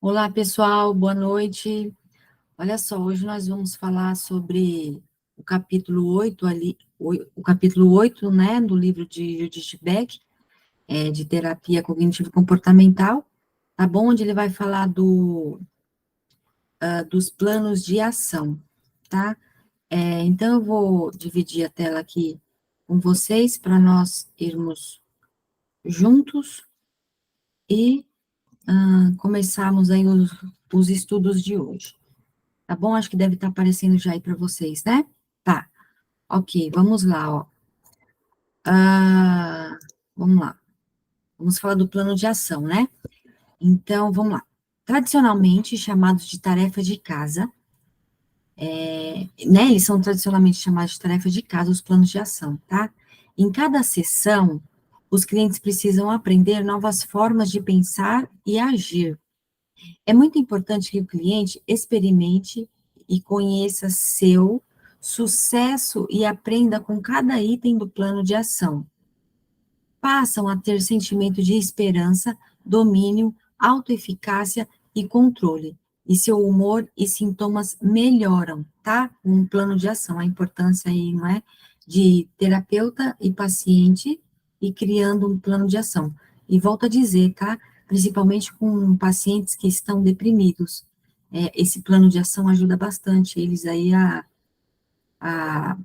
Olá, pessoal, boa noite. Olha só, hoje nós vamos falar sobre o capítulo 8 ali, o capítulo 8, né, do livro de Judith Beck, de terapia cognitivo-comportamental, tá bom? Onde ele vai falar dos planos de ação, tá? Então, eu vou dividir a tela aqui com vocês para nós irmos juntos e começarmos aí os estudos de hoje. Tá bom? Acho que deve estar aparecendo já aí para vocês, né? Tá, ok, vamos lá, ó. Ah, vamos lá. Vamos falar do plano de ação, né? Então, vamos lá. Tradicionalmente chamados de tarefa de casa, né? Eles são tradicionalmente chamados de tarefa de casa, os planos de ação, tá? Em cada sessão, os clientes precisam aprender novas formas de pensar e agir. É muito importante que o cliente experimente e conheça seu sucesso e aprenda com cada item do plano de ação. Passam a ter sentimento de esperança, domínio, autoeficácia e controle. E seu humor e sintomas melhoram, tá? Um plano de ação, a importância aí, não é? De terapeuta e paciente e criando um plano de ação. E volto a dizer, tá? Principalmente com pacientes que estão deprimidos. Esse plano de ação ajuda bastante eles aí a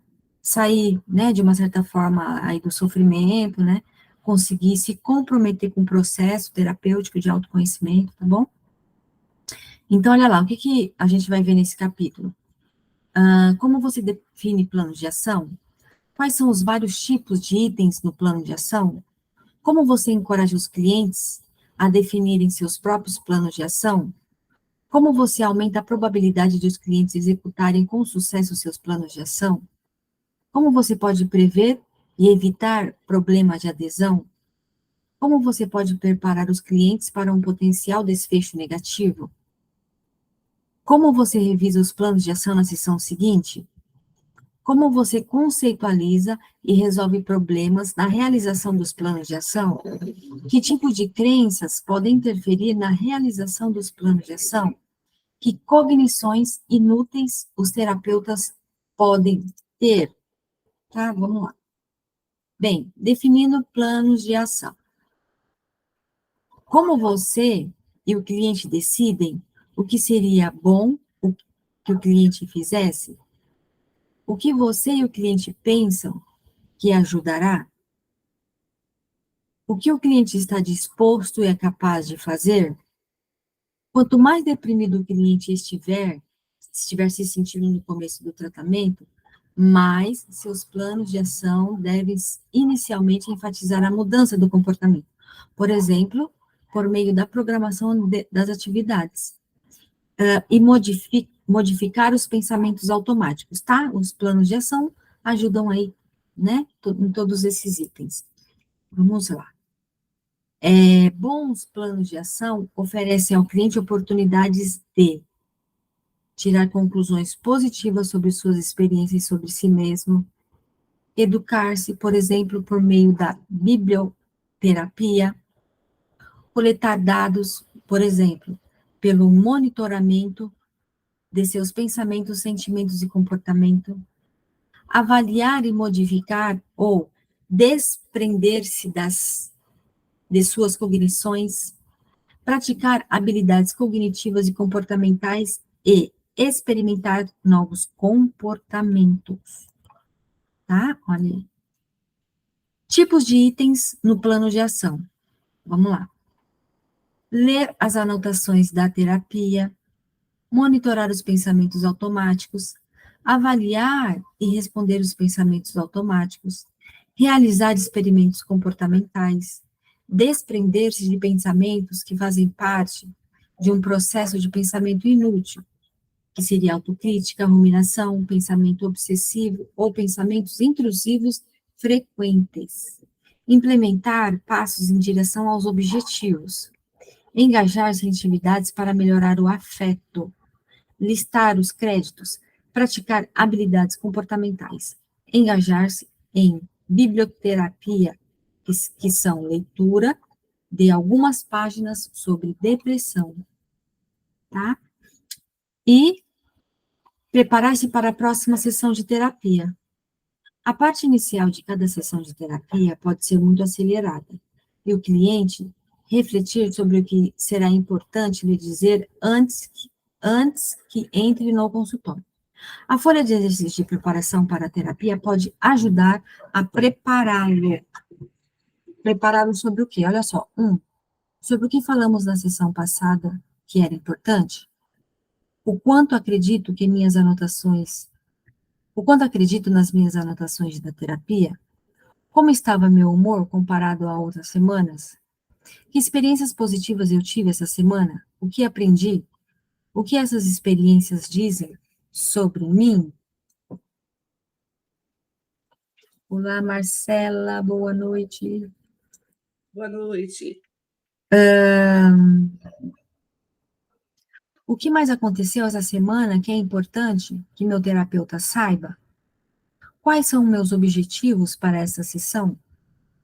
sair, né, de uma certa forma aí do sofrimento, né, conseguir se comprometer com o processo terapêutico de autoconhecimento, tá bom? Então, olha lá, o que que a gente vai ver nesse capítulo? Como você define planos de ação? Quais são os vários tipos de itens no plano de ação? Como você encoraja os clientes a definirem seus próprios planos de ação? Como você aumenta a probabilidade de os clientes executarem com sucesso seus planos de ação? Como você pode prever e evitar problemas de adesão? Como você pode preparar os clientes para um potencial desfecho negativo? Como você revisa os planos de ação na sessão seguinte? Como você conceitualiza e resolve problemas na realização dos planos de ação? Que tipo de crenças podem interferir na realização dos planos de ação? Que cognições inúteis os terapeutas podem ter? Tá, vamos lá. Bem, definindo planos de ação. Como você e o cliente decidem o que seria bom que o cliente fizesse? O que você e o cliente pensam que ajudará? O que o cliente está disposto e é capaz de fazer? Quanto mais deprimido o cliente estiver se sentindo no começo do tratamento, mais seus planos de ação devem inicialmente enfatizar a mudança do comportamento. Por exemplo, por meio da programação das atividades. E modificar os pensamentos automáticos, tá? Os planos de ação ajudam aí, né? Em todos esses itens. Vamos lá. Bons planos de ação oferecem ao cliente oportunidades de tirar conclusões positivas sobre suas experiências sobre si mesmo, educar-se, por exemplo, por meio da biblioterapia, coletar dados, por exemplo, pelo monitoramento de seus pensamentos, sentimentos e comportamento, avaliar e modificar ou desprender-se de suas cognições, praticar habilidades cognitivas e comportamentais e experimentar novos comportamentos, tá? Olha aí. Tipos de itens no plano de ação. Vamos lá. Ler as anotações da terapia, monitorar os pensamentos automáticos, avaliar e responder os pensamentos automáticos, realizar experimentos comportamentais, desprender-se de pensamentos que fazem parte de um processo de pensamento inútil, que seria autocrítica, ruminação, pensamento obsessivo ou pensamentos intrusivos frequentes. Implementar passos em direção aos objetivos. Engajar-se em atividades para melhorar o afeto, listar os créditos, praticar habilidades comportamentais, engajar-se em biblioterapia, que são leitura de algumas páginas sobre depressão, tá? E preparar-se para a próxima sessão de terapia. A parte inicial de cada sessão de terapia pode ser muito acelerada, e o cliente refletir sobre o que será importante lhe dizer antes que entre no consultório. A folha de exercícios de preparação para a terapia pode ajudar a prepará-lo. Prepará-lo sobre o quê? Olha só. Sobre o que falamos na sessão passada, que era importante. O quanto acredito que minhas anotações, o quanto acredito nas minhas anotações da terapia. Como estava meu humor comparado a outras semanas? Que experiências positivas eu tive essa semana? O que aprendi? O que essas experiências dizem sobre mim? Olá, Marcela, boa noite. Boa noite. O que mais aconteceu essa semana que é importante que meu terapeuta saiba? Quais são meus objetivos para essa sessão?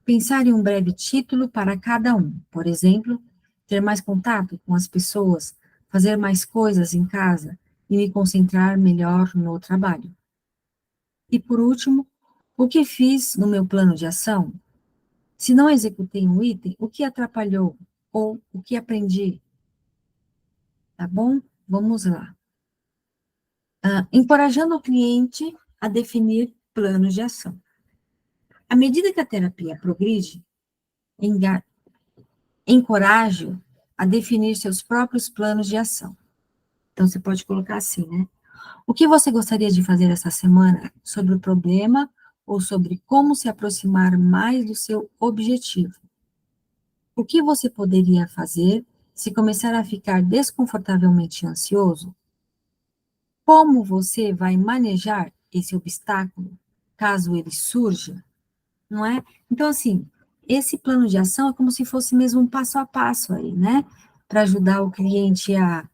Pensar em um breve título para cada um. Por exemplo, ter mais contato com as pessoas, fazer mais coisas em casa e me concentrar melhor no trabalho. E por último, o que fiz no meu plano de ação? Se não executei um item, o que atrapalhou? Ou o que aprendi? Tá bom? Vamos lá. Encorajando o cliente a definir planos de ação. À medida que a terapia progride, encoraje-o a definir seus próprios planos de ação. Então, você pode colocar assim, né? O que você gostaria de fazer essa semana sobre o problema ou sobre como se aproximar mais do seu objetivo? O que você poderia fazer se começar a ficar desconfortavelmente ansioso? Como você vai manejar esse obstáculo, caso ele surja? Não é? Então, assim, esse plano de ação é como se fosse mesmo um passo a passo aí, né? Para ajudar o cliente a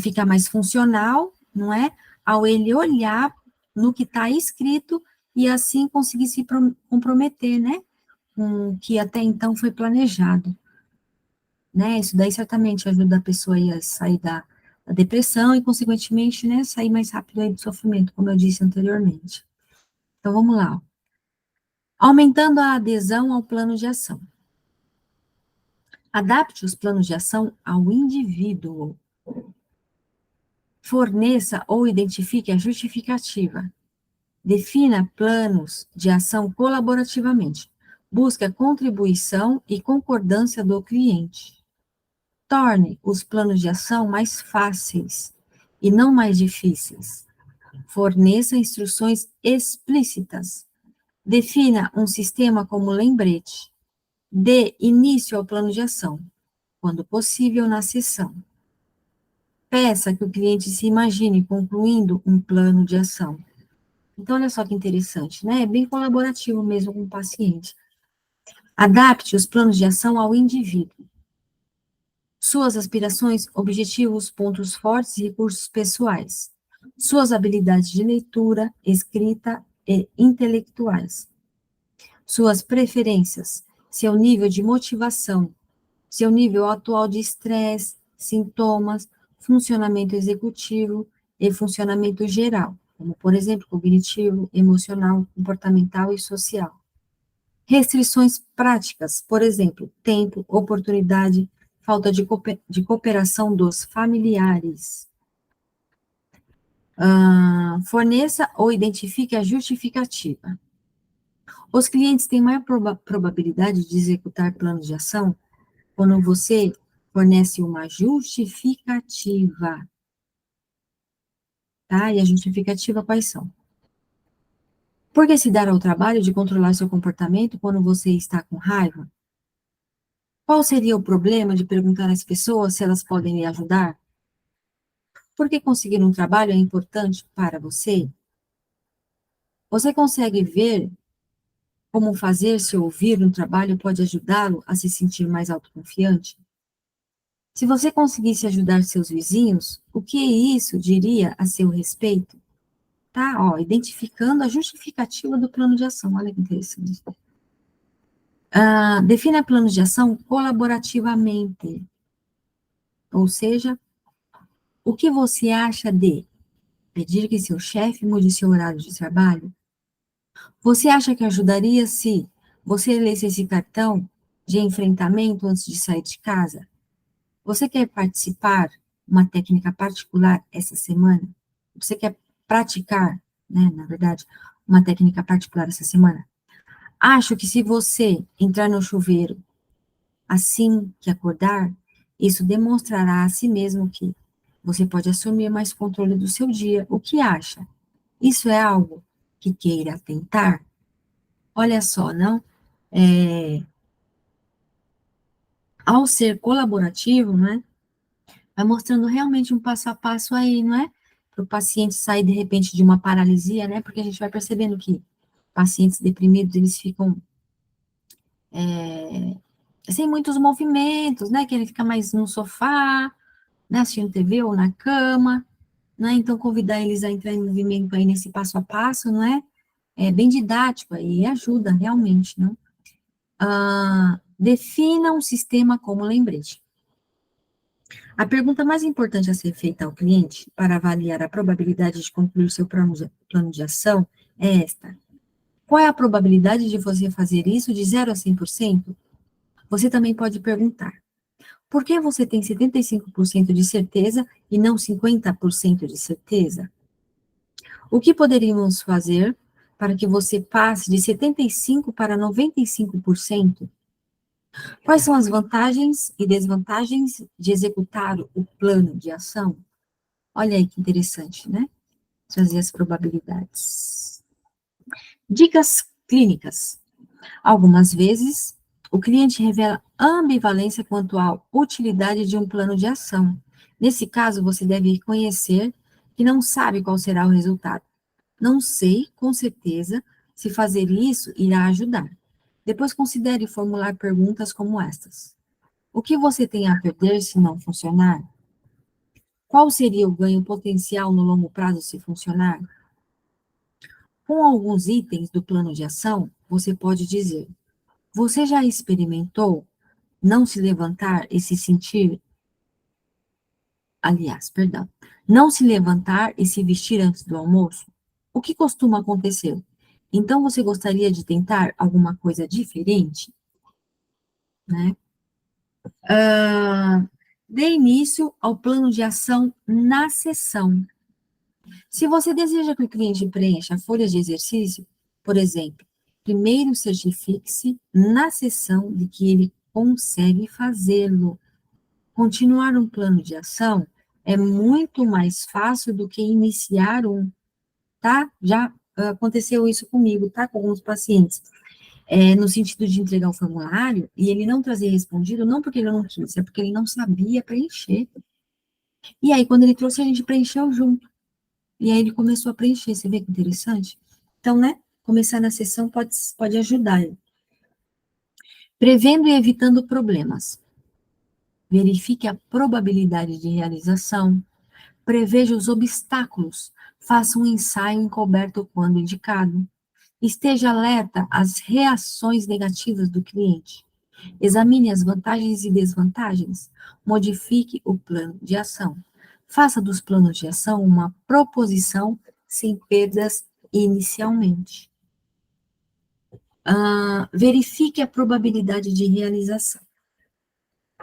ficar mais funcional, não é? Ao ele olhar no que está escrito e assim conseguir se comprometer, né? Com o que até então foi planejado, né? Isso daí certamente ajuda a pessoa a sair da depressão e, consequentemente, né, sair mais rápido aí do sofrimento, como eu disse anteriormente. Então, vamos lá. Aumentando a adesão ao plano de ação. Adapte os planos de ação ao indivíduo. Forneça ou identifique a justificativa. Defina planos de ação colaborativamente. Busque a contribuição e concordância do cliente. Torne os planos de ação mais fáceis e não mais difíceis. Forneça instruções explícitas. Defina um sistema como lembrete. Dê início ao plano de ação, quando possível na sessão. Peça que o cliente se imagine concluindo um plano de ação. Então, olha só que interessante, né? É bem colaborativo mesmo com o paciente. Adapte os planos de ação ao indivíduo. Suas aspirações, objetivos, pontos fortes e recursos pessoais. Suas habilidades de leitura, escrita e intelectuais. Suas preferências, seu nível de motivação, seu nível atual de estresse, sintomas, funcionamento executivo e funcionamento geral, como, por exemplo, cognitivo, emocional, comportamental e social. Restrições práticas, por exemplo, tempo, oportunidade, falta de cooperação dos familiares. Forneça ou identifique a justificativa. Os clientes têm maior probabilidade de executar planos de ação quando você fornece uma justificativa. Tá? E a justificativa quais são? Por que se dar ao trabalho de controlar seu comportamento quando você está com raiva? Qual seria o problema de perguntar às pessoas se elas podem lhe ajudar? Por que conseguir um trabalho é importante para você? Você consegue ver como fazer-se ouvir no trabalho pode ajudá-lo a se sentir mais autoconfiante? Se você conseguisse ajudar seus vizinhos, o que isso diria a seu respeito? Tá, ó, identificando a justificativa do plano de ação, olha que interessante. Defina planos de ação colaborativamente, ou seja, O que você acha de pedir que seu chefe mude seu horário de trabalho? Você acha que ajudaria se você lesse esse cartão de enfrentamento antes de sair de casa? Você quer participar uma técnica particular essa semana? Você quer praticar, né, na verdade, uma técnica particular essa semana? Acho que se você entrar no chuveiro assim que acordar, isso demonstrará a si mesmo que você pode assumir mais controle do seu dia. O que acha? Isso é algo que queira tentar? Olha só, não? Ao ser colaborativo, né? Vai mostrando realmente um passo a passo aí, não é? Para o paciente sair de repente de uma paralisia, né? Porque a gente vai percebendo que pacientes deprimidos, eles ficam sem muitos movimentos, né? Que ele fica mais no sofá, né? Assistindo TV ou na cama, né? Então, convidar eles a entrar em movimento aí nesse passo a passo, não é? É bem didático aí, e ajuda realmente, não? Defina um sistema como lembrete. A pergunta mais importante a ser feita ao cliente para avaliar a probabilidade de concluir seu plano de ação é esta: qual é a probabilidade de você fazer isso de 0 a 100%? Você também pode perguntar: por que você tem 75% de certeza e não 50% de certeza? O que poderíamos fazer para que você passe de 75% para 95%? Quais são as vantagens e desvantagens de executar o plano de ação? Olha aí que interessante, né? Trazer as probabilidades. Dicas clínicas. Algumas vezes, o cliente revela ambivalência quanto à utilidade de um plano de ação. Nesse caso, você deve reconhecer que não sabe qual será o resultado. Não sei, com certeza, se fazer isso irá ajudar. Depois considere formular perguntas como estas: o que você tem a perder se não funcionar? Qual seria o ganho potencial no longo prazo se funcionar? Com alguns itens do plano de ação, você pode dizer: você já experimentou não se levantar e se sentir, aliás, perdão, não se levantar e se vestir antes do almoço? O que costuma acontecer? Então, você gostaria de tentar alguma coisa diferente, né? Dê início ao plano de ação na sessão. Se você deseja que o cliente preencha folhas de exercício, por exemplo, primeiro certifique-se na sessão de que ele consegue fazê-lo. Continuar um plano de ação é muito mais fácil do que iniciar um, tá? Já aconteceu isso comigo, tá? Com alguns pacientes. No sentido de entregar o formulário e ele não trazer respondido, não porque ele não quis, é porque ele não sabia preencher. E aí, quando ele trouxe, a gente preencheu junto. E aí ele começou a preencher, você vê que interessante? Então, né, começar na sessão pode ajudar. Prevendo e evitando problemas. Verifique a probabilidade de realização, preveja os obstáculos, faça um ensaio encoberto quando indicado. Esteja alerta às reações negativas do cliente. Examine as vantagens e desvantagens. Modifique o plano de ação. Faça dos planos de ação uma proposição sem perdas inicialmente. Verifique a probabilidade de realização.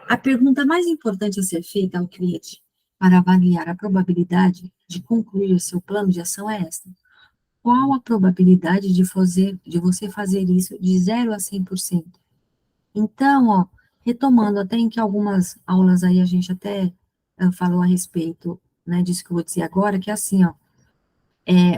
A pergunta mais importante a ser feita ao cliente para avaliar a probabilidade de concluir seu plano de ação é esta: qual a probabilidade de você fazer isso de 0 a 100%? Então, ó, retomando até em que algumas aulas aí a gente até falou a respeito, né, disso que eu vou dizer agora, que é assim, ó,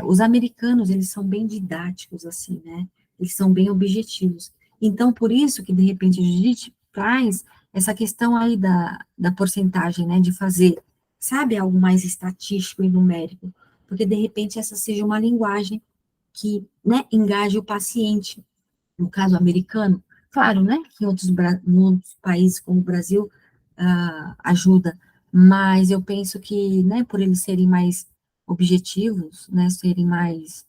os americanos, eles são bem didáticos, assim, né, eles são bem objetivos. Então, por isso que, de repente, a gente traz essa questão aí da porcentagem, né, de fazer, sabe, algo mais estatístico e numérico, porque, de repente, essa seja uma linguagem que, né, engaje o paciente, no caso americano, claro, né, que em outros países como o Brasil ajuda, mas eu penso que, né, por eles serem mais objetivos, né, serem mais,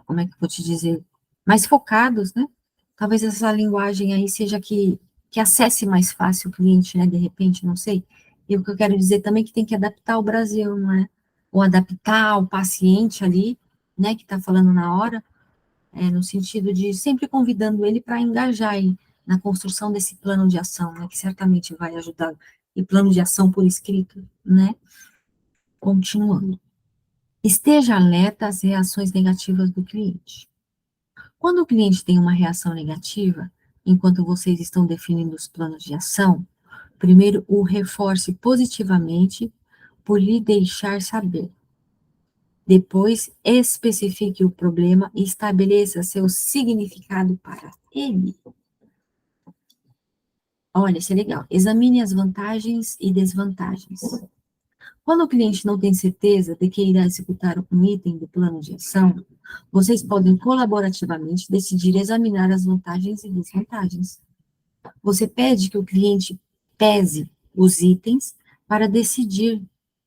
como é que eu vou te dizer, mais focados, né, talvez essa linguagem aí seja que acesse mais fácil o cliente, né, de repente, não sei, E o que eu quero dizer também é que tem que adaptar o Brasil, não é? Ou adaptar o paciente ali, né, que está falando na hora, no sentido de sempre convidando ele para engajar aí na construção desse plano de ação, né, que certamente vai ajudar. E plano de ação por escrito, né? Continuando. Esteja alerta às reações negativas do cliente. Quando o cliente tem uma reação negativa, enquanto vocês estão definindo os planos de ação, primeiro o reforce positivamente por lhe deixar saber. Depois, especifique o problema e estabeleça seu significado para ele. Olha, isso é legal. Examine as vantagens e desvantagens. Quando o cliente não tem certeza de que irá executar um item do plano de ação, vocês podem colaborativamente decidir examinar as vantagens e desvantagens. Você pede que o cliente pese os itens para decidir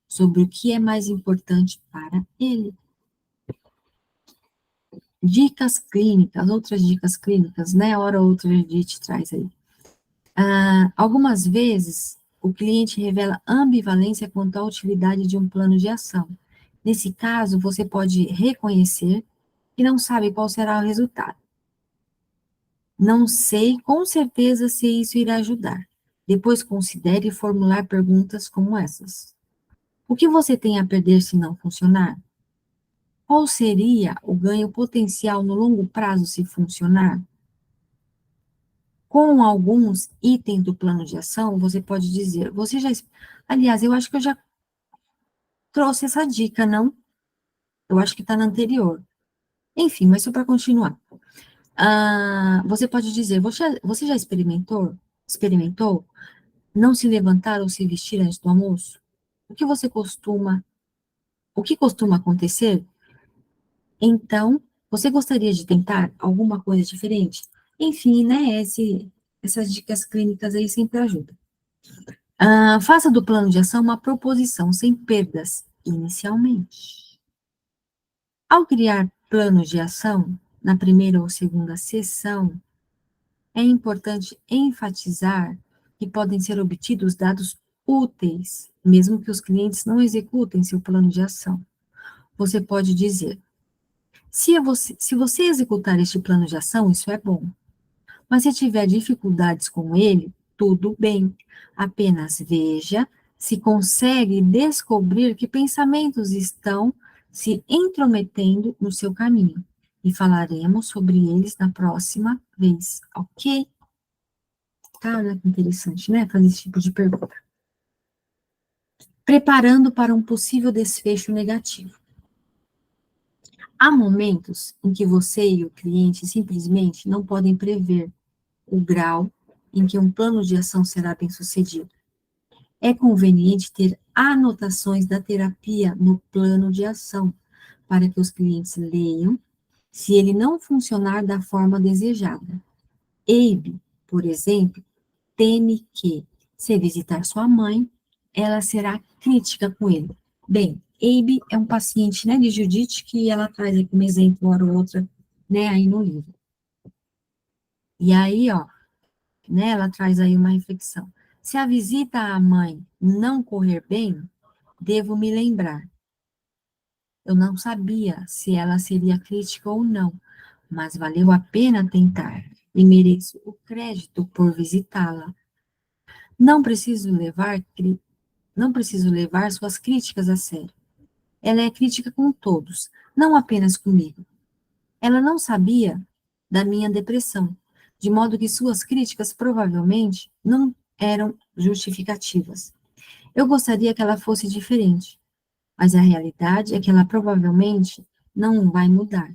sobre o que é mais importante para ele. Dicas clínicas, outras dicas clínicas, né? Hora ou outra a gente traz aí. Algumas vezes, o cliente revela ambivalência quanto à utilidade de um plano de ação. Nesse caso, você pode reconhecer que não sabe qual será o resultado. Não sei com certeza se isso irá ajudar. Depois considere formular perguntas como essas. O que você tem a perder se não funcionar? Qual seria o ganho potencial no longo prazo se funcionar? Com alguns itens do plano de ação, você pode dizer, você já, aliás, eu acho que eu já trouxe essa dica, não? Eu acho que está na anterior. Enfim, mas só para continuar. Você pode dizer, você já experimentou não se levantar ou se vestir antes do almoço? O que costuma acontecer? Então, você gostaria de tentar alguma coisa diferente? Enfim, né, essas dicas clínicas aí sempre ajudam. Faça do plano de ação uma proposição sem perdas inicialmente. Ao criar planos de ação, na primeira ou segunda sessão, é importante enfatizar que podem ser obtidos dados úteis, mesmo que os clientes não executem seu plano de ação. Você pode dizer: se você executar este plano de ação, isso é bom. Mas se tiver dificuldades com ele, tudo bem. Apenas veja se consegue descobrir que pensamentos estão se intrometendo no seu caminho. E falaremos sobre eles na próxima vez, ok? Tá, olha que interessante, né? Fazer esse tipo de pergunta. Preparando para um possível desfecho negativo. Há momentos em que você e o cliente simplesmente não podem prever o grau em que um plano de ação será bem sucedido. É conveniente ter anotações da terapia no plano de ação, para que os clientes leiam se ele não funcionar da forma desejada. Abe, por exemplo, teme que, se visitar sua mãe, ela será crítica com ele. Bem, Abe é um paciente, né, de Judite, que ela traz aqui um exemplo, hora ou outra, né, aí no livro. E aí, ó, né, ela traz aí uma reflexão. Se a visita à mãe não correr bem, devo me lembrar. Eu não sabia se ela seria crítica ou não, mas valeu a pena tentar e mereço o crédito por visitá-la. Não preciso levar, não preciso levar suas críticas a sério. Ela é crítica com todos, não apenas comigo. Ela não sabia da minha depressão, de modo que suas críticas provavelmente não eram justificativas. Eu gostaria que ela fosse diferente, mas a realidade é que ela provavelmente não vai mudar.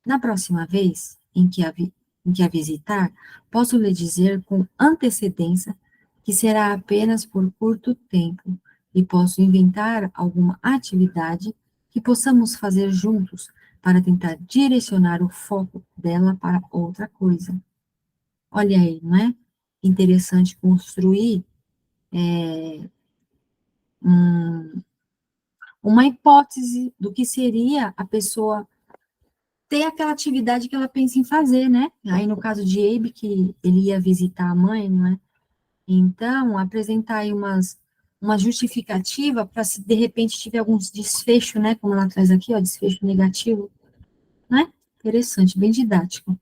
Na próxima vez em que a visitar, posso lhe dizer com antecedência que será apenas por curto tempo e posso inventar alguma atividade que possamos fazer juntos para tentar direcionar o foco dela para outra coisa. Olha aí, não é? Interessante construir uma hipótese do que seria a pessoa ter aquela atividade que ela pensa em fazer, né? Aí no caso de Abe, que ele ia visitar a mãe, não é? Então, apresentar aí uma justificativa para se de repente tiver alguns desfecho, né, como ela traz aqui, ó, desfecho negativo, né? Interessante, bem didático.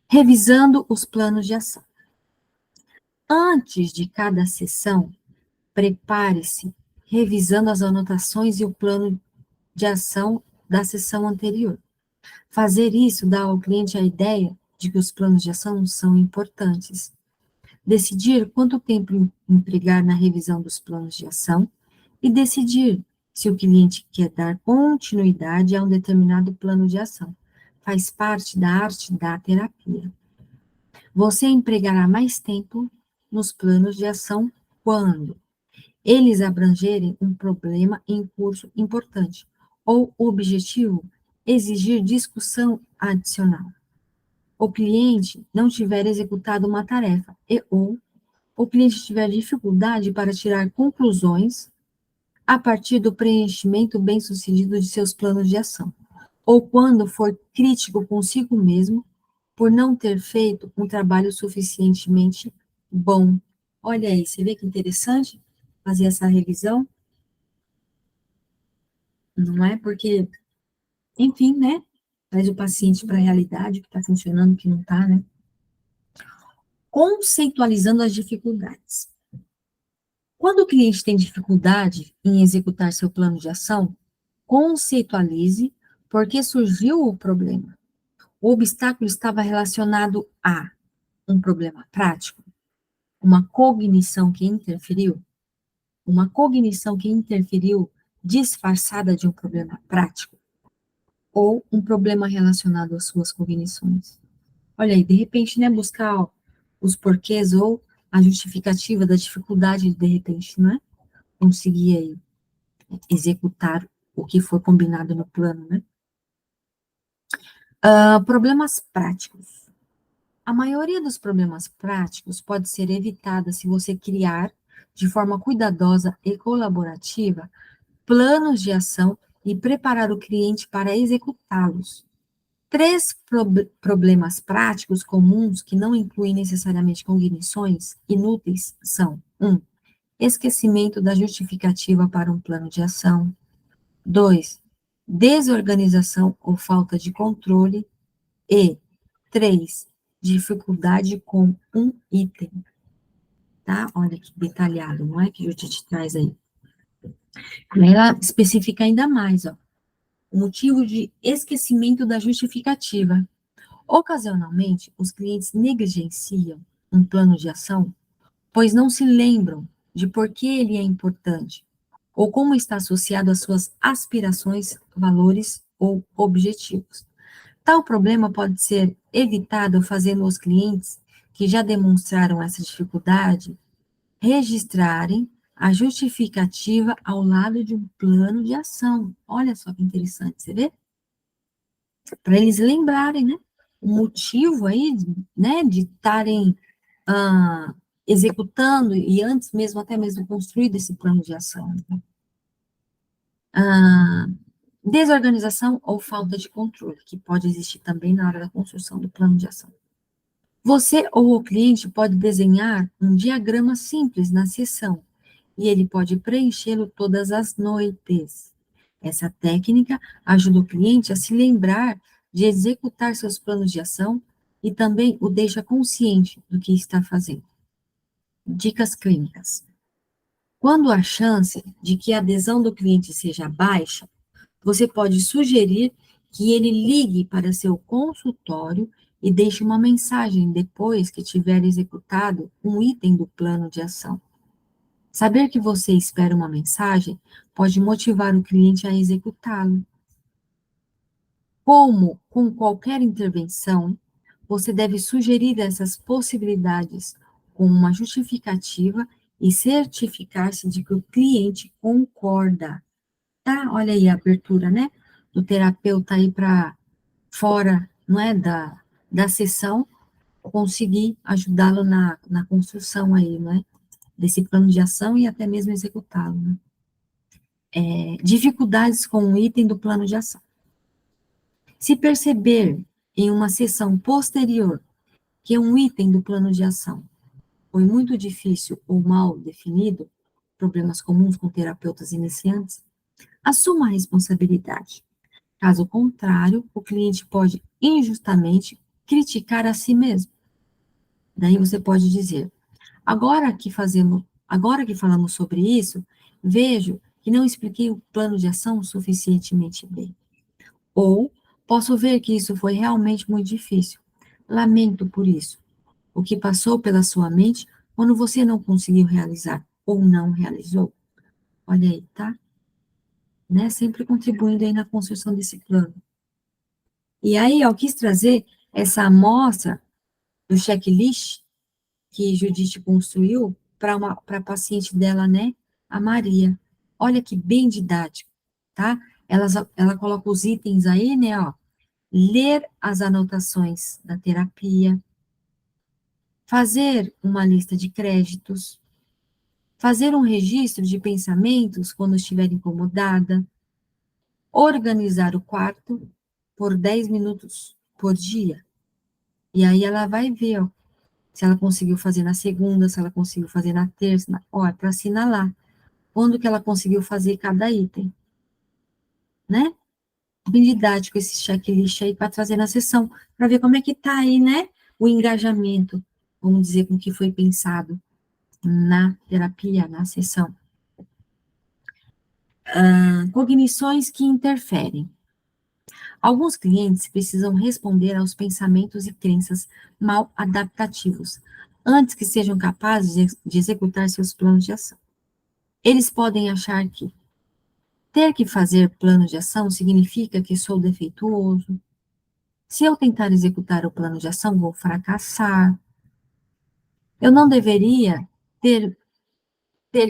Revisando os planos de ação. Antes de cada sessão, prepare-se revisando as anotações e o plano de ação da sessão anterior. Fazer isso dá ao cliente a ideia de que os planos de ação são importantes. Decidir quanto tempo empregar na revisão dos planos de ação e decidir se o cliente quer dar continuidade a um determinado plano de ação. Faz parte da arte da terapia. Você empregará mais tempo nos planos de ação quando eles abrangerem um problema em curso importante ou o objetivo exigir discussão adicional. O cliente não tiver executado uma tarefa ou o cliente tiver dificuldade para tirar conclusões a partir do preenchimento bem-sucedido de seus planos de ação, ou quando for crítico consigo mesmo por não ter feito um trabalho suficientemente bom. Olha aí, você vê que interessante fazer essa revisão? Não é? Porque, enfim, né? Traz o paciente para a realidade, o que está funcionando, o que não está, né? Conceitualizando as dificuldades. Quando o cliente tem dificuldade em executar seu plano de ação, conceitualize por que surgiu o problema. O obstáculo estava relacionado a um problema prático, uma cognição que interferiu disfarçada de um problema prático, ou um problema relacionado às suas cognições. Olha aí, de repente, né, buscar ó, os porquês ou a justificativa da dificuldade de repente, não é? Conseguir aí executar o que foi combinado no plano, né? Problemas práticos. A maioria dos problemas práticos pode ser evitada se você criar, de forma cuidadosa e colaborativa, planos de ação e preparar o cliente para executá-los. Três problemas práticos comuns que não incluem necessariamente cognições inúteis são: 1. Esquecimento da justificativa para um plano de ação. 2. Desorganização ou falta de controle. E 3. Dificuldade com um item. Tá? Olha que detalhado, não é? Que a gente traz aí. Ela especifica ainda mais, ó. O motivo de esquecimento da justificativa. Ocasionalmente, os clientes negligenciam um plano de ação, pois não se lembram de por que ele é importante, ou como está associado às suas aspirações, valores ou objetivos. Tal problema pode ser evitado fazendo os clientes que já demonstraram essa dificuldade registrarem a justificativa ao lado de um plano de ação. Olha só que interessante, você vê? Para eles lembrarem, né? O motivo aí, né, de estarem executando e antes mesmo, até mesmo construído esse plano de ação. Né? Desorganização ou falta de controle, que pode existir também na hora da construção do plano de ação. Você ou o cliente pode desenhar um diagrama simples na sessão e ele pode preenchê-lo todas as noites. Essa técnica ajuda o cliente a se lembrar de executar seus planos de ação e também o deixa consciente do que está fazendo. Dicas clínicas. Quando a chance de que a adesão do cliente seja baixa, você pode sugerir que ele ligue para seu consultório e deixe uma mensagem depois que tiver executado um item do plano de ação. Saber que você espera uma mensagem pode motivar o cliente a executá-lo. Como com qualquer intervenção, você deve sugerir essas possibilidades com uma justificativa e certificar-se de que o cliente concorda. Tá? Olha aí a abertura, né? Do terapeuta aí para fora, não é? Da sessão, conseguir ajudá-lo na construção aí, não é? Desse plano de ação e até mesmo executá-lo, né? Dificuldades com o item do plano de ação. Se perceber em uma sessão posterior que um item do plano de ação foi muito difícil ou mal definido, problemas comuns com terapeutas iniciantes, assuma a responsabilidade. Caso contrário, o cliente pode injustamente criticar a si mesmo. Daí você pode dizer: agora que falamos sobre isso, vejo que não expliquei o plano de ação suficientemente bem. Ou posso ver que isso foi realmente muito difícil. Lamento por isso. O que passou pela sua mente quando você não conseguiu realizar ou não realizou? Olha aí, tá? Né? Sempre contribuindo aí na construção desse plano. E aí, eu quis trazer essa amostra do checklist que Judite construiu para a paciente dela, né, a Maria. Olha que bem didático, tá? Ela coloca os itens aí, né, ó. Ler as anotações da terapia, fazer uma lista de créditos, fazer um registro de pensamentos quando estiver incomodada, organizar o quarto por 10 minutos por dia. E aí ela vai ver, ó, se ela conseguiu fazer na segunda, se ela conseguiu fazer na terça, ó, é para assinalar. Quando que ela conseguiu fazer cada item, né? Bem didático esse checklist aí para trazer na sessão, para ver como é que tá aí, né? O engajamento, vamos dizer, com o que foi pensado na terapia, na sessão. Cognições que interferem. Alguns clientes precisam responder aos pensamentos e crenças mal adaptativos, antes que sejam capazes de executar seus planos de ação. Eles podem achar que ter que fazer plano de ação significa que sou defeituoso. Se eu tentar executar o plano de ação, vou fracassar. Eu não deveria ter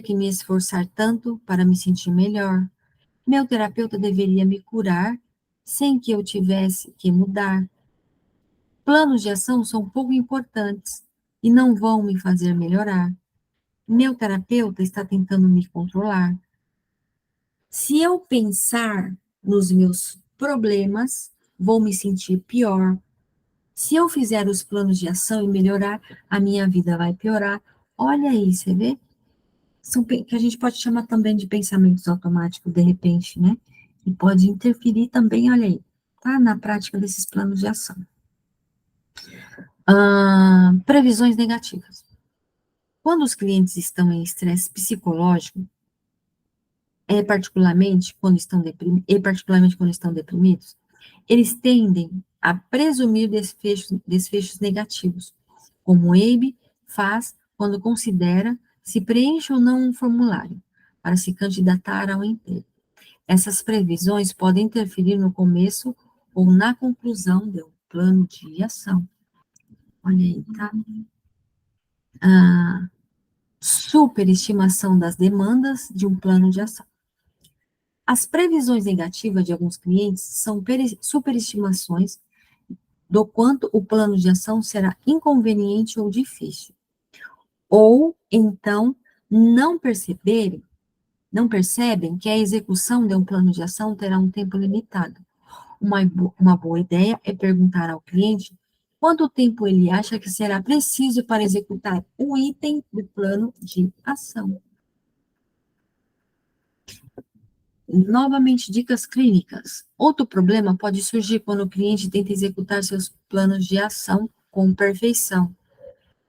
que me esforçar tanto para me sentir melhor. Meu terapeuta deveria me curar sem que eu tivesse que mudar. Planos de ação são pouco importantes e não vão me fazer melhorar. Meu terapeuta está tentando me controlar. Se eu pensar nos meus problemas, vou me sentir pior. Se eu fizer os planos de ação e melhorar, a minha vida vai piorar. Olha aí, você vê? Que a gente pode chamar também de pensamentos automáticos, de repente, né? E pode interferir também, olha aí, tá? Na prática desses planos de ação. Previsões negativas. Quando os clientes estão em estresse psicológico, particularmente quando estão deprimidos, eles tendem a presumir desfechos negativos, como Abe faz quando considera se preenche ou não um formulário para se candidatar ao emprego. Essas previsões podem interferir no começo ou na conclusão do plano de ação. Olha aí, tá? Superestimação das demandas de um plano de ação. As previsões negativas de alguns clientes são superestimações do quanto o plano de ação será inconveniente ou difícil. Ou, então, não percebem que a execução de um plano de ação terá um tempo limitado. Uma boa ideia é perguntar ao cliente quanto tempo ele acha que será preciso para executar o item do plano de ação. Novamente, dicas clínicas. Outro problema pode surgir quando o cliente tenta executar seus planos de ação com perfeição.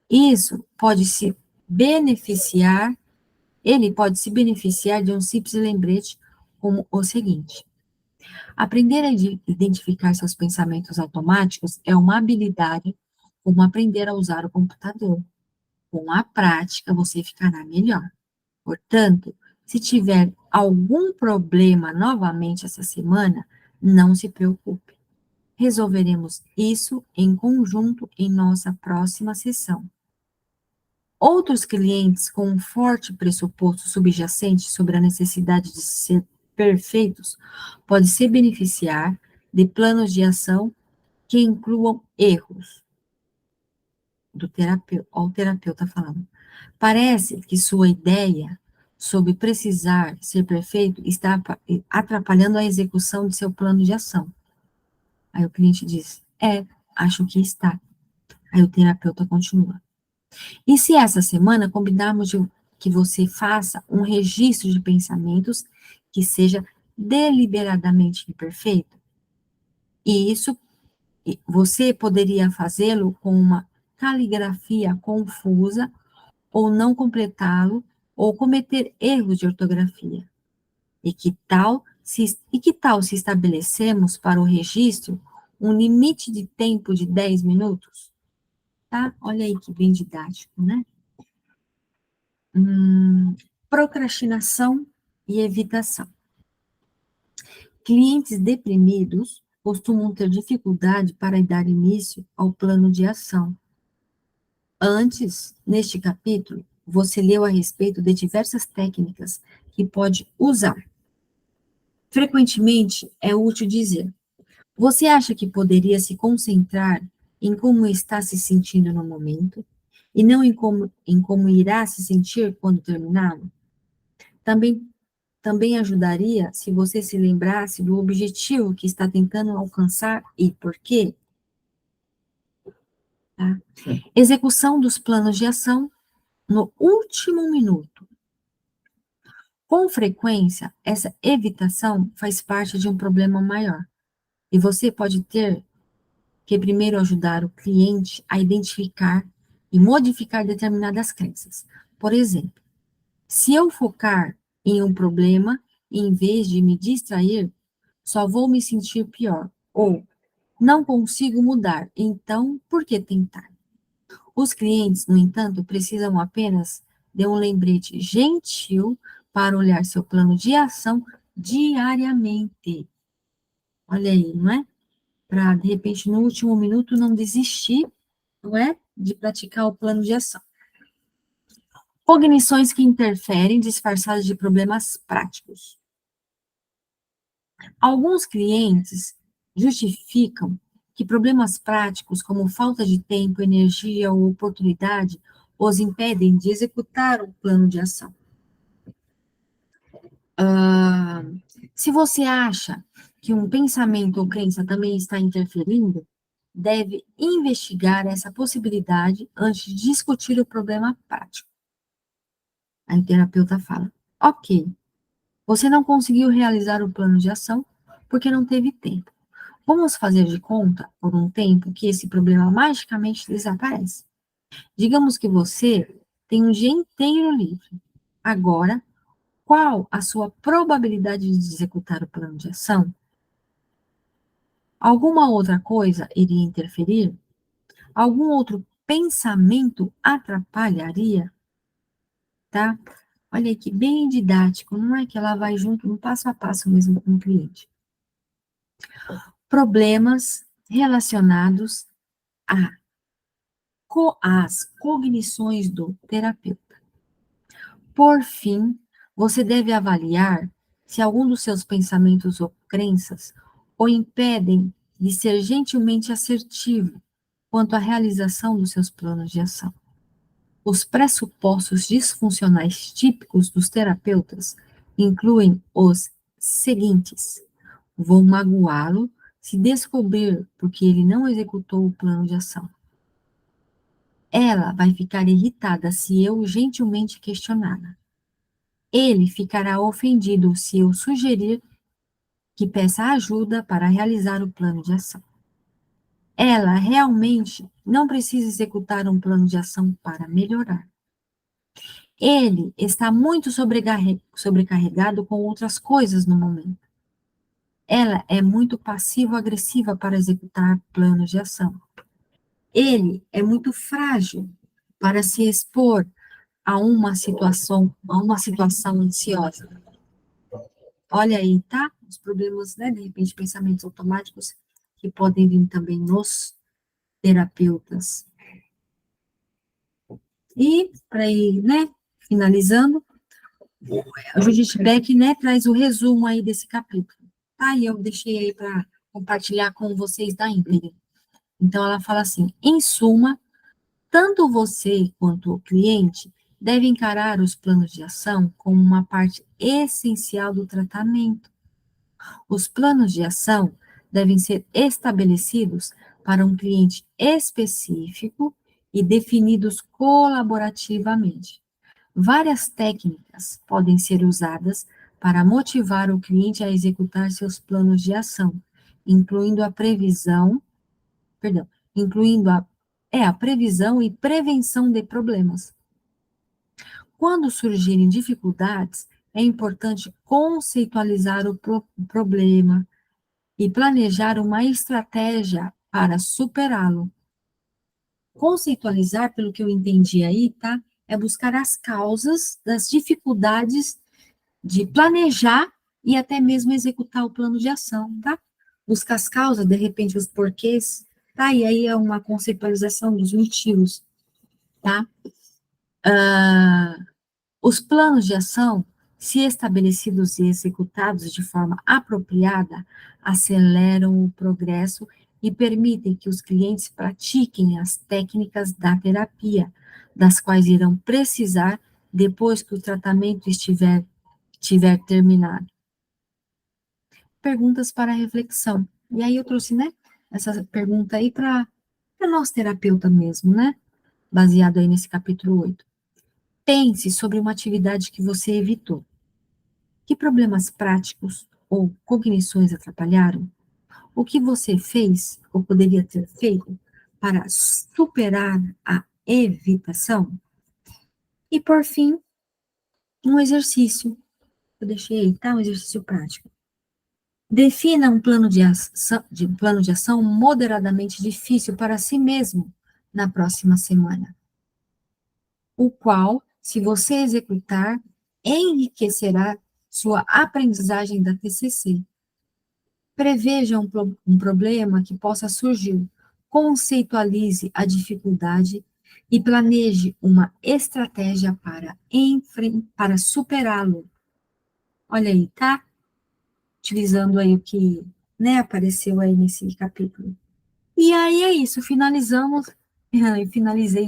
Isso pode se beneficiar, ele pode se beneficiar de um simples lembrete como o seguinte: aprender a identificar seus pensamentos automáticos é uma habilidade como aprender a usar o computador. Com a prática, você ficará melhor. Portanto, se tiver algum problema novamente essa semana, não se preocupe. Resolveremos isso em conjunto em nossa próxima sessão. Outros clientes com um forte pressuposto subjacente sobre a necessidade de ser perfeitos podem se beneficiar de planos de ação que incluam erros do terapeuta, ó, o terapeuta falando. Parece que sua ideia sobre precisar ser perfeito está atrapalhando a execução de seu plano de ação. Aí o cliente diz: acho que está. Aí o terapeuta continua: e se essa semana combinarmos que você faça um registro de pensamentos que seja deliberadamente imperfeito. E isso você poderia fazê-lo com uma caligrafia confusa, ou não completá-lo, ou cometer erros de ortografia. E que tal se estabelecemos para o registro um limite de tempo de 10 minutos? Tá? Olha aí que bem didático, né? Procrastinação e evitação. Clientes deprimidos costumam ter dificuldade para dar início ao plano de ação. Antes, neste capítulo, você leu a respeito de diversas técnicas que pode usar. Frequentemente, é útil dizer: você acha que poderia se concentrar em como está se sentindo no momento, e não em como irá se sentir quando terminá-lo? Também ajudaria se você se lembrasse do objetivo que está tentando alcançar e por quê. Tá? Execução dos planos de ação no último minuto. Com frequência, essa evitação faz parte de um problema maior, e você pode ter que primeiro ajudar o cliente a identificar e modificar determinadas crenças. Por exemplo, se eu focar em um problema, em vez de me distrair, só vou me sentir pior. Ou, não consigo mudar, então por que tentar? Os clientes, no entanto, precisam apenas de um lembrete gentil para olhar seu plano de ação diariamente. Olha aí, não é? Para, de repente, no último minuto, não desistir, não é? De praticar o plano de ação. Cognições que interferem disfarçadas de problemas práticos. Alguns clientes justificam que problemas práticos, como falta de tempo, energia ou oportunidade, os impedem de executar o plano de ação. Se você acha que um pensamento ou crença também está interferindo, deve investigar essa possibilidade antes de discutir o problema prático. A terapeuta fala: ok, você não conseguiu realizar o plano de ação porque não teve tempo. Vamos fazer de conta, por um tempo, que esse problema magicamente desaparece. Digamos que você tem um dia inteiro livre. Agora, qual a sua probabilidade de executar o plano de ação? Alguma outra coisa iria interferir? Algum outro pensamento atrapalharia? Tá? Olha aqui, bem didático, não é que ela vai junto no passo a passo mesmo com o cliente. Problemas relacionados às cognições do terapeuta. Por fim, você deve avaliar se algum dos seus pensamentos ou crenças o impedem de ser gentilmente assertivo quanto à realização dos seus planos de ação. Os pressupostos disfuncionais típicos dos terapeutas incluem os seguintes: vou magoá-lo se descobrir porque ele não executou o plano de ação. Ela vai ficar irritada se eu gentilmente questioná-la. Ele ficará ofendido se eu sugerir que peça ajuda para realizar o plano de ação. Ela realmente não precisa executar um plano de ação para melhorar. Ele está muito sobrecarregado com outras coisas no momento. Ela é muito passivo-agressiva para executar planos de ação. Ele é muito frágil para se expor a uma situação ansiosa. Olha aí, tá? Os problemas, né, de repente, pensamentos automáticos que podem vir também nos terapeutas. E, para ir, né, finalizando, a Judith Beck, né, traz o resumo aí desse capítulo, tá? E eu deixei aí para compartilhar com vocês da íntegra. Então, ela fala assim: em suma, tanto você quanto o cliente devem encarar os planos de ação como uma parte essencial do tratamento. Os planos de ação devem ser estabelecidos para um cliente específico e definidos colaborativamente. Várias técnicas podem ser usadas para motivar o cliente a executar seus planos de ação, incluindo a previsão, perdão, incluindo a previsão e prevenção de problemas. Quando surgirem dificuldades, é importante conceitualizar o problema e planejar uma estratégia para superá-lo. Conceitualizar, pelo que eu entendi aí, tá? É buscar as causas das dificuldades de planejar e até mesmo executar o plano de ação, tá? Buscar as causas, de repente, os porquês, tá? E aí é uma conceitualização dos motivos, tá? Os planos de ação, se estabelecidos e executados de forma apropriada, aceleram o progresso e permitem que os clientes pratiquem as técnicas da terapia, das quais irão precisar depois que o tratamento tiver terminado. Perguntas para reflexão. E aí eu trouxe, né, essa pergunta aí para nós terapeuta mesmo, né, baseado aí nesse capítulo 8. Pense sobre uma atividade que você evitou. Que problemas práticos ou cognições atrapalharam? O que você fez ou poderia ter feito para superar a evitação? E, por fim, um exercício. Eu deixei aí, tá? Um exercício prático. Defina um plano de ação moderadamente difícil para si mesmo na próxima semana, o qual, se você executar, enriquecerá sua aprendizagem da TCC. Preveja um problema que possa surgir, conceitualize a dificuldade e planeje uma estratégia para superá-lo. Olha aí, tá? Utilizando aí o que, né, apareceu aí nesse capítulo. E aí é isso, finalizei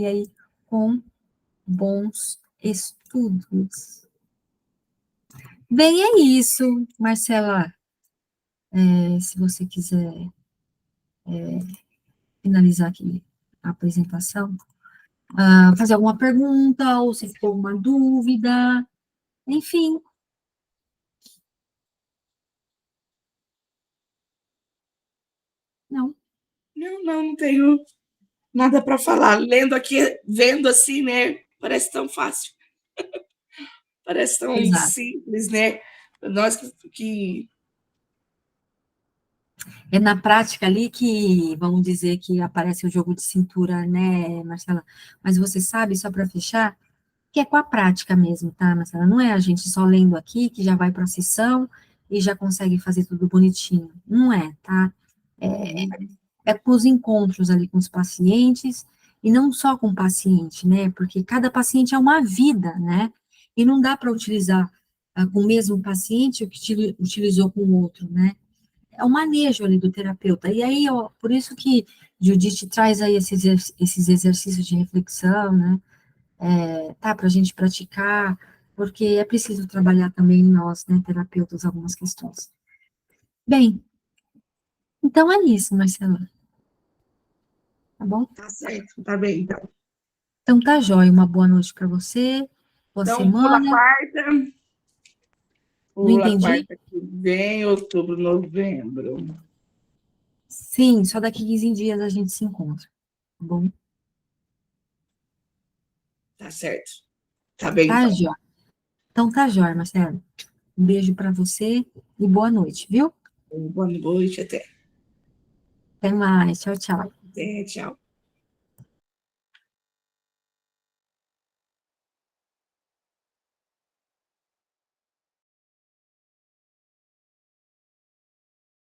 aí com bons estudos. Bem, é isso, Marcela. Se você quiser finalizar aqui a apresentação, fazer alguma pergunta, ou se ficou alguma dúvida, enfim. Não. Não tenho nada para falar. Lendo aqui, vendo assim, né? Parece tão fácil. Parece tão Exato. simples, né? Nós que É na prática ali que, vamos dizer, que aparece o jogo de cintura, né, Marcela? Mas você sabe, só para fechar, que é com a prática mesmo, tá, Marcela? Não é a gente só lendo aqui que já vai para a sessão e já consegue fazer tudo bonitinho. Não é, tá? É com os encontros ali com os pacientes, e não só com o paciente, né? Porque cada paciente é uma vida, né? E não dá para utilizar com o mesmo paciente o que utilizou com o outro, né? É o manejo ali do terapeuta. E aí, ó, por isso que Judith traz aí esses exercícios de reflexão, né? Tá, para a gente praticar, porque é preciso trabalhar também nós, né, terapeutas, algumas questões. Bem, então é isso, Marcela. Tá bom? tá certo, tá bem, então. Então tá jóia, uma boa noite para você, boa Então, pula a semana. quarta, Não pula a entendi? quarta que vem, outubro, novembro. Sim, só daqui 15 dias a gente se encontra, tá bom? Tá certo. Tá bem, Tá, então. jóia. Então tá jóia, Marcela. Um beijo para você e boa noite, viu? Boa noite, até. Até mais, tchau, tchau. Até, tchau.